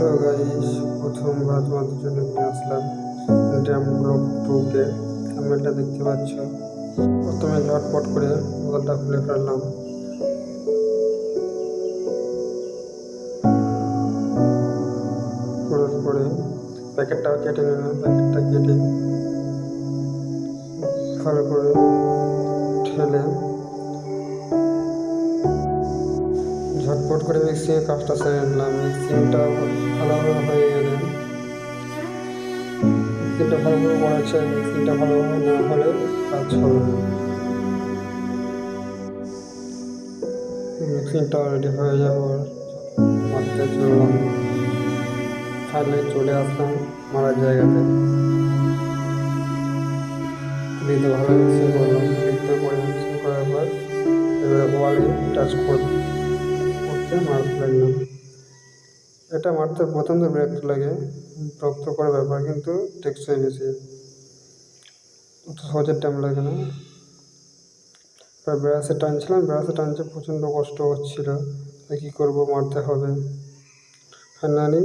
Hello guys, প্রথমবার তোমাদের জন্য নিয়ে আসলাম ড্যাম ব্লক 2 কে। থাম্বনেলটা দেখতে পাচ্ছ। প্রথমে ঝটপট করে বোতলটা খুলে ফেললাম। করার পরে প্যাকেটটা কেটে নিলাম। প্যাকেটটা কেটে ভালো করে ঠেলে ঝটপট করে মিক্সিংয়ের কাজটা সেরে নিলাম। মিক্সিংটা ভালোভাবে হয়ে গেলে মিক্সিংটা ভালোভাবে করা চাই। মিক্সিংটা ভালোভাবে না হলে কাজ হবে না। মিক্সিংটা রেডি হয়ে যাওয়ার মারতে চললাম। ফাইনালি চলে আসলাম মারার জায়গাতে। তুলিতে ভালো মিক্সিং করলাম। তুলিতে করে মিক্সিং করার পর এবারে ওয়ালে টাচ করতে মারতে লাগলাম। এটা মারতে প্রথম তো বিরক্ত লাগে, বিরক্ত করার ব্যাপার, কিন্তু টেকসই বেশি, অত সহজে টাইম লাগে না। ব্রাশে টানছিলাম, ব্রাশে টানতে প্রচণ্ড কষ্ট হচ্ছিল। কী করবো, মারতে হবে। ফাইনালি